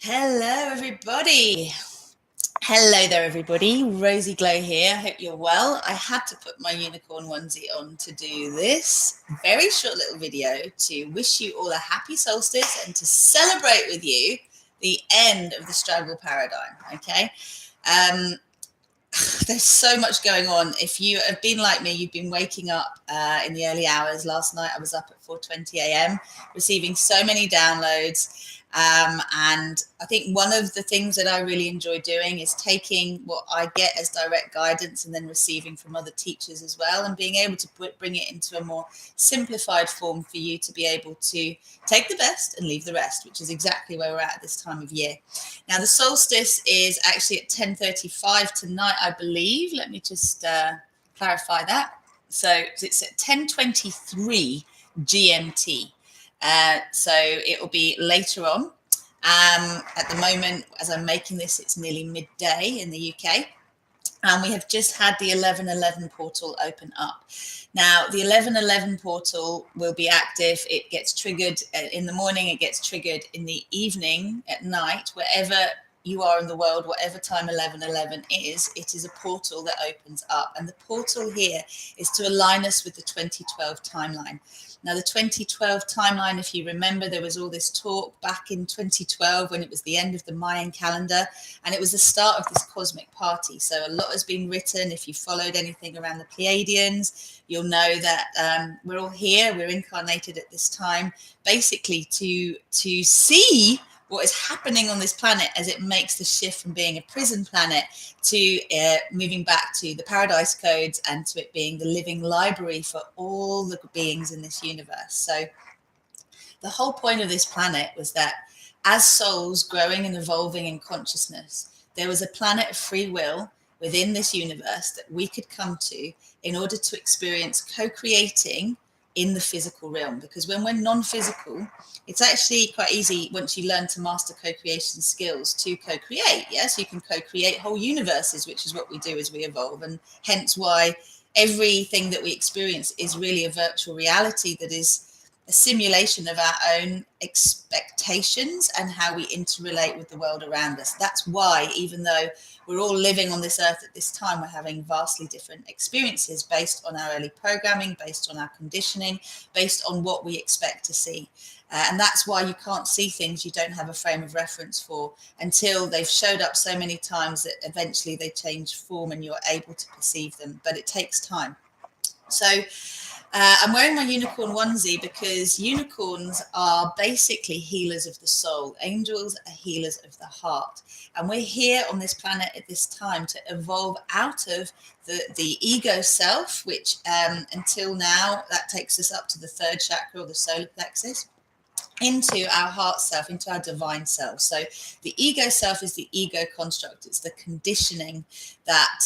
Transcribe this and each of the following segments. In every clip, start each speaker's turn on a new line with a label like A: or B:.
A: Hello, everybody. Hello there, everybody. Rosie Glow here. I hope you're well. I had to put my unicorn onesie on to do this very short little video to wish you all a happy solstice and to celebrate with you the end of the struggle paradigm. Okay. There's so much going on. If you have been like me, you've been waking up in the early hours. Last night I was up at 4:20 a.m. receiving so many downloads. And I think one of the things that I really enjoy doing is taking what I get as direct guidance and then receiving from other teachers as well, and being able to bring it into a more simplified form for you to be able to take the best and leave the rest, which is exactly where we're at this time of year. Now, the solstice is actually at 10:35 tonight, I believe. Let me just clarify that. So it's at 10:23 GMT. So it will be later on. At the moment, as I'm making this, it's nearly midday in the UK. And we have just had the 11:11 portal open up. Now, the 11:11 portal will be active. It gets triggered in the morning. It gets triggered in the evening, at night, wherever you are in the world, whatever time 11:11 is, it is a portal that opens up. And the portal here is to align us with the 2012 timeline. Now, the 2012 timeline, if you remember, there was all this talk back in 2012 when it was the end of the Mayan calendar, and it was the start of this cosmic party. So a lot has been written. If you followed anything around the Pleiadians, you'll know that we're all here. We're incarnated at this time, basically to see what is happening on this planet as it makes the shift from being a prison planet to moving back to the paradise codes and to it being the living library for all the beings in this universe. So the whole point of this planet was that as souls growing and evolving in consciousness, there was a planet of free will within this universe that we could come to in order to experience co-creating in the physical realm. Because when we're non-physical, it's actually quite easy once you learn to master co-creation skills to co-create. Yes, you can co-create whole universes, which is what we do as we evolve, and hence why everything that we experience is really a virtual reality that is a simulation of our own expectations and how we interrelate with the world around us. That's why, even though we're all living on this earth at this time, we're having vastly different experiences based on our early programming, based on our conditioning, based on what we expect to see. And that's why you can't see things you don't have a frame of reference for until they've showed up so many times that eventually they change form and you're able to perceive them. But it takes time. So I'm wearing my unicorn onesie because unicorns are basically healers of the soul. Angels are healers of the heart. And we're here on this planet at this time to evolve out of the ego self, which until now, that takes us up to the third chakra or the solar plexus, into our heart self, into our divine self. So the ego self is the ego construct. It's the conditioning that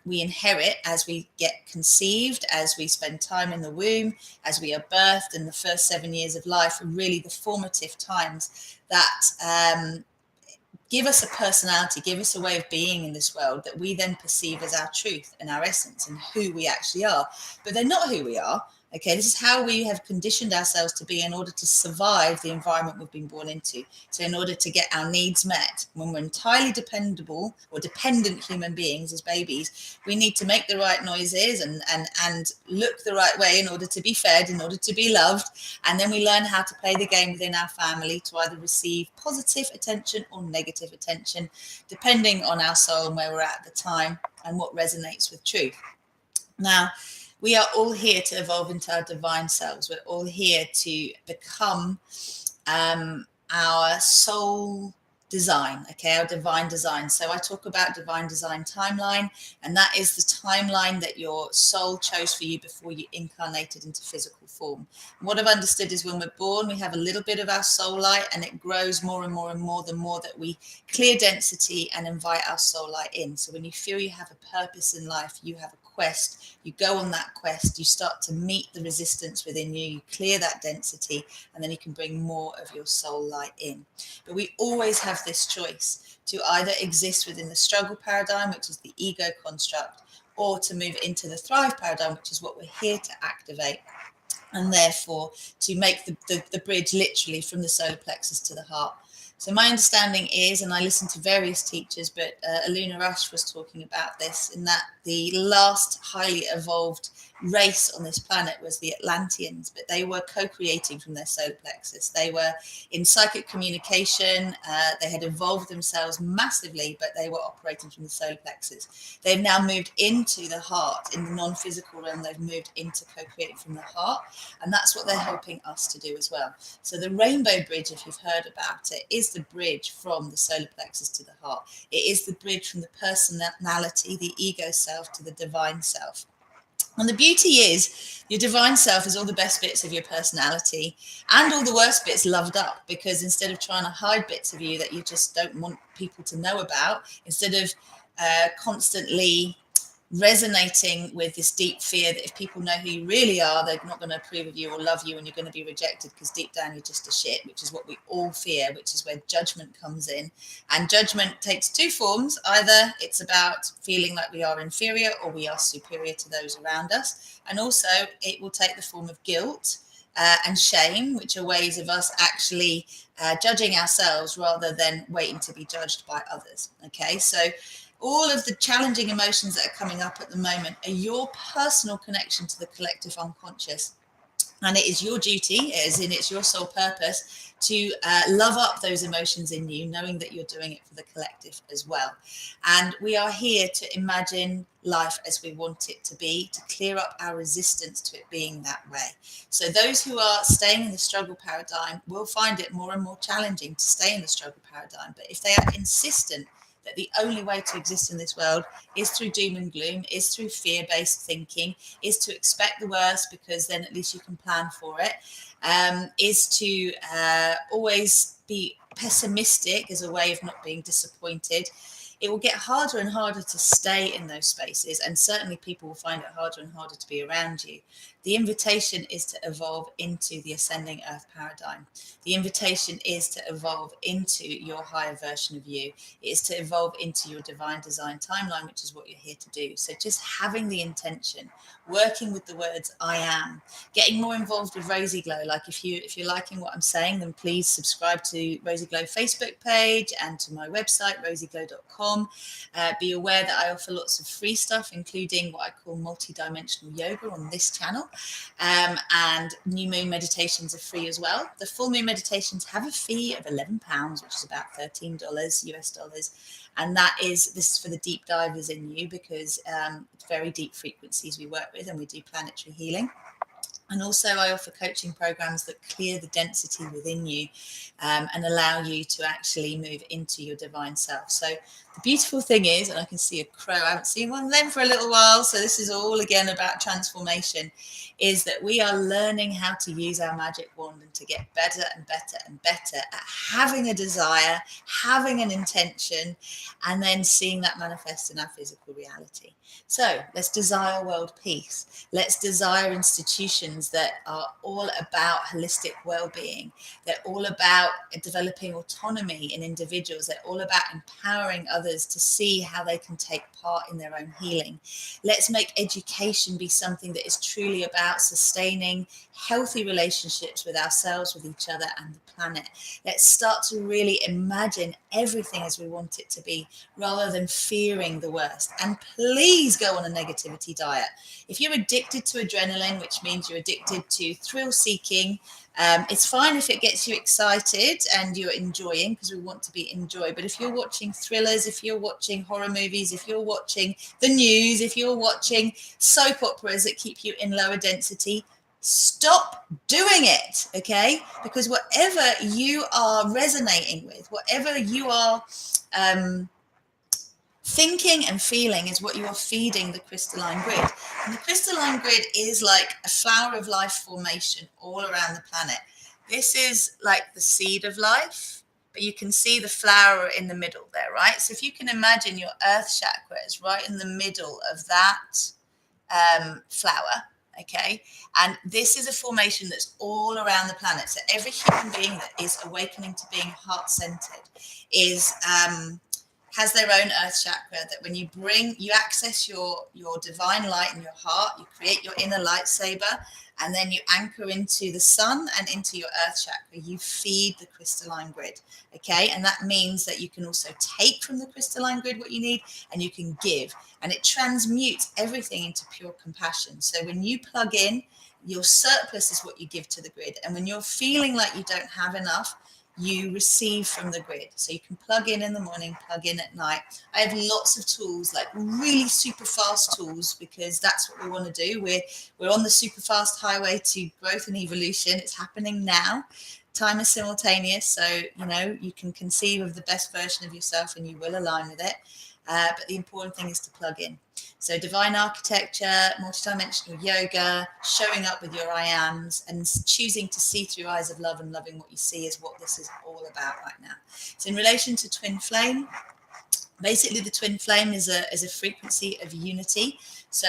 A: we inherit as we get conceived, as we spend time in the womb, as we are birthed, and the first 7 years of life are really the formative times that give us a personality, give us a way of being in this world that we then perceive as our truth and our essence and who we actually are. But they're not who we are. Okay, this is how we have conditioned ourselves to be in order to survive the environment we've been born into. So in order to get our needs met, when we're entirely dependable or dependent human beings as babies, we need to make the right noises and look the right way in order to be fed, in order to be loved. And then we learn how to play the game within our family to either receive positive attention or negative attention, depending on our soul and where we're at the time and what resonates with truth. Now, we are all here to evolve into our divine selves. We're all here to become our soul design, okay, our divine design. So I talk about divine design timeline, and that is the timeline that your soul chose for you before you incarnated into physical form. And what I've understood is when we're born, we have a little bit of our soul light, and it grows more and more and more the more that we clear density and invite our soul light in. So when you feel you have a purpose in life, you have a quest, you go on that quest, you start to meet the resistance within you, you clear that density, and then you can bring more of your soul light in. But we always have this choice to either exist within the struggle paradigm, which is the ego construct, or to move into the thrive paradigm, which is what we're here to activate, and therefore to make the bridge literally from the solar plexus to the heart. So my understanding is, and I listened to various teachers, but Aluna Rush was talking about this, in that the last highly evolved race on this planet was the Atlanteans, but they were co-creating from their solar plexus. They were in psychic communication. They had evolved themselves massively, but they were operating from the solar plexus. They've now moved into the heart. In the non-physical realm, they've moved into co-creating from the heart, and that's what they're helping us to do as well. So the rainbow bridge, if you've heard about it, is the bridge from the solar plexus to the heart. It is the bridge from the personality, the ego self, to the divine self. And the beauty is, your divine self is all the best bits of your personality and all the worst bits loved up, because instead of trying to hide bits of you that you just don't want people to know about, instead of constantly resonating with this deep fear that if people know who you really are, they're not going to approve of you or love you, and you're going to be rejected because deep down you're just a shit, which is what we all fear, which is where judgment comes in. And judgment takes two forms. Either it's about feeling like we are inferior or we are superior to those around us. And also it will take the form of guilt and shame, which are ways of us actually judging ourselves rather than waiting to be judged by others. Okay, so all of the challenging emotions that are coming up at the moment are your personal connection to the collective unconscious. And it is your duty, it's your sole purpose to love up those emotions in you, knowing that you're doing it for the collective as well. And we are here to imagine life as we want it to be, to clear up our resistance to it being that way. So those who are staying in the struggle paradigm will find it more and more challenging to stay in the struggle paradigm. But if they are insistent that the only way to exist in this world is through doom and gloom, is through fear-based thinking, is to expect the worst because then at least you can plan for it, is to always be pessimistic as a way of not being disappointed, it will get harder and harder to stay in those spaces, and certainly people will find it harder and harder to be around you. The invitation is to evolve into the ascending earth paradigm. The invitation is to evolve into your higher version of you. It is to evolve into your divine design timeline, which is what you're here to do. So just having the intention, working with the words I am, getting more involved with Rosy Glow. Like if you're liking what I'm saying, then please subscribe to Rosy Glow Facebook page and to my website, rosyglow.com. Be aware that I offer lots of free stuff, including what I call multidimensional yoga on this channel. And new moon meditations are free as well. The full moon meditations have a fee of £11, which is about $13 US dollars. And this is for the deep divers in you, because it's very deep frequencies we work with, and we do planetary healing. And also I offer coaching programs that clear the density within you and allow you to actually move into your divine self. So the beautiful thing is, and I can see a crow, I haven't seen one of them for a little while, so this is all again about transformation, is that we are learning how to use our magic wand and to get better and better and better at having a desire, having an intention, and then seeing that manifest in our physical reality. So let's desire world peace. Let's desire institutions that are all about holistic well-being. They're all about developing autonomy in individuals. They're all about empowering others to see how they can take part in their own healing. Let's make education be something that is truly about sustaining healthy relationships with ourselves, with each other, and the planet. Let's start to really imagine everything as we want it to be, rather than fearing the worst. And please go on a negativity diet. If you're addicted to adrenaline, which means you're addicted to thrill seeking, it's fine if it gets you excited and you're enjoying, because we want to be enjoyed. But if you're watching thrillers, if you're watching horror movies, if you're watching the news, if you're watching soap operas that keep you in lower density, stop doing it, okay? Because whatever you are resonating with, whatever you are thinking and feeling, is what you are feeding the crystalline grid. And the crystalline grid is like a flower of life formation all around the planet. This is like the seed of life, but you can see the flower in the middle there, right? So if you can imagine your earth chakra is right in the middle of that flower, okay? And this is a formation that's all around the planet. So every human being that is awakening to being heart-centered is has their own earth chakra, that when you access your divine light in your heart, you create your inner lightsaber, and then you anchor into the sun and into your earth chakra, you feed the crystalline grid. Okay. And that means that you can also take from the crystalline grid what you need, and you can give, and it transmutes everything into pure compassion. So when you plug in, your surplus is what you give to the grid. And when you're feeling like you don't have enough, you receive from the grid. So you can plug in the morning, plug in at night. I have lots of tools, like really super fast tools, because that's what we want to do. We're on the super fast highway to growth and evolution. It's happening now. Time is simultaneous, so you can conceive of the best version of yourself, and you will align with it. But the important thing is to plug in. So divine architecture, multidimensional yoga, showing up with your I ams, and choosing to see through eyes of love and loving what you see is what this is all about right now. So in relation to twin flame, basically the twin flame is a frequency of unity. So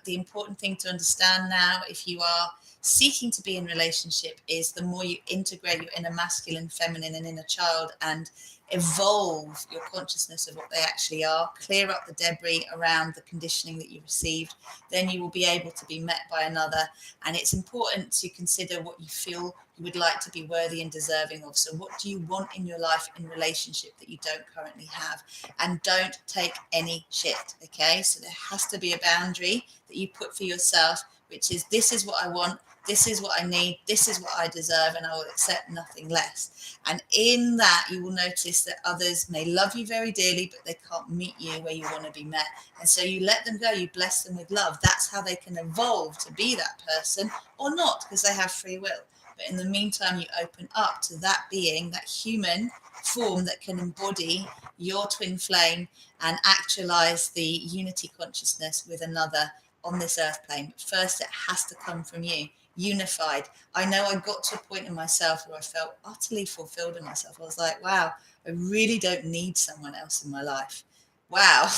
A: the important thing to understand now, if you are seeking to be in relationship, is the more you integrate your inner masculine, feminine, and inner child, and evolve your consciousness of what they actually are, clear up the debris around the conditioning that you received, then you will be able to be met by another. And it's important to consider what you feel you would like to be worthy and deserving of. So what do you want in your life in relationship that you don't currently have? And don't take any shit. Okay, so there has to be a boundary that you put for yourself, which is, this is what I want, this is what I need, this is what I deserve, and I will accept nothing less. And in that, you will notice that others may love you very dearly, but they can't meet you where you want to be met. And so you let them go, you bless them with love. That's how they can evolve to be that person, or not, because they have free will. But in the meantime, you open up to that being, that human form that can embody your twin flame and actualize the unity consciousness with another on this earth plane. But first, it has to come from you, unified. I know I got to a point in myself where I felt utterly fulfilled in myself. I was like, wow, I really don't need someone else in my life. Wow.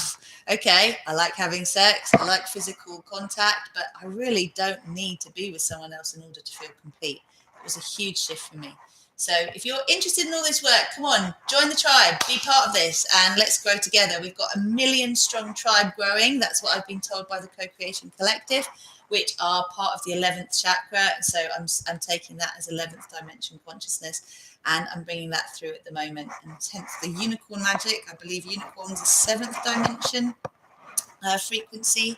A: Okay. I like having sex. I like physical contact, but I really don't need to be with someone else in order to feel complete. It was a huge shift for me. So if you're interested in all this work, come on, join the tribe, be part of this, and let's grow together. We've got 1 million strong tribe growing. That's what I've been told by the CoCreation Collective, which are part of the 11th chakra. So I'm taking that as 11th dimension consciousness, and I'm bringing that through at the moment. And hence the unicorn magic. I believe unicorns are 7th dimension frequency.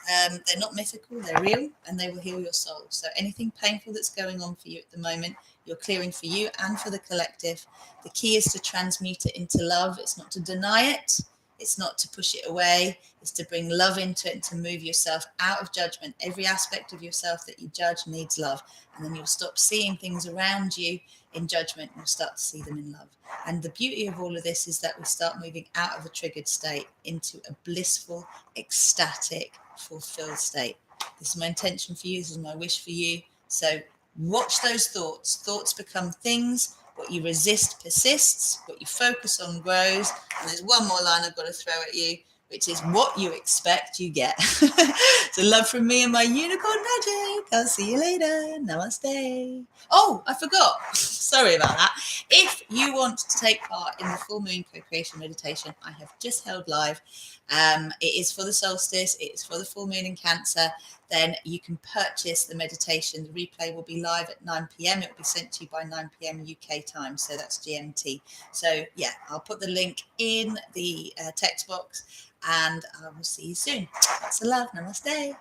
A: They're not mythical, they're real, and they will heal your soul. So anything painful that's going on for you at the moment, you're clearing for you and for the collective. The key is to transmute it into love. It's not to deny it. It's not to push it away. It's to bring love into it and to move yourself out of judgment. Every aspect of yourself that you judge needs love. And then you'll stop seeing things around you in judgment, and you'll start to see them in love. And the beauty of all of this is that we start moving out of a triggered state into a blissful, ecstatic, fulfilled state. This is my intention for you. This is my wish for you. So watch those thoughts. Thoughts become things. What you resist persists. What you focus on grows. And there's one more line I've got to throw at you, which is, what you expect, you get. So love from me and my unicorn magic. I'll see you later. Namaste. Oh, I forgot. Sorry about that. If you want to take part in the full moon co-creation meditation, I have just held live. It is for the solstice. It is for the full moon in Cancer. Then you can purchase the meditation. The replay will be live at 9 p.m. It will be sent to you by 9 p.m. UK time. So that's GMT. So yeah, I'll put the link in the text box, and I will see you soon. Lots of love. Namaste.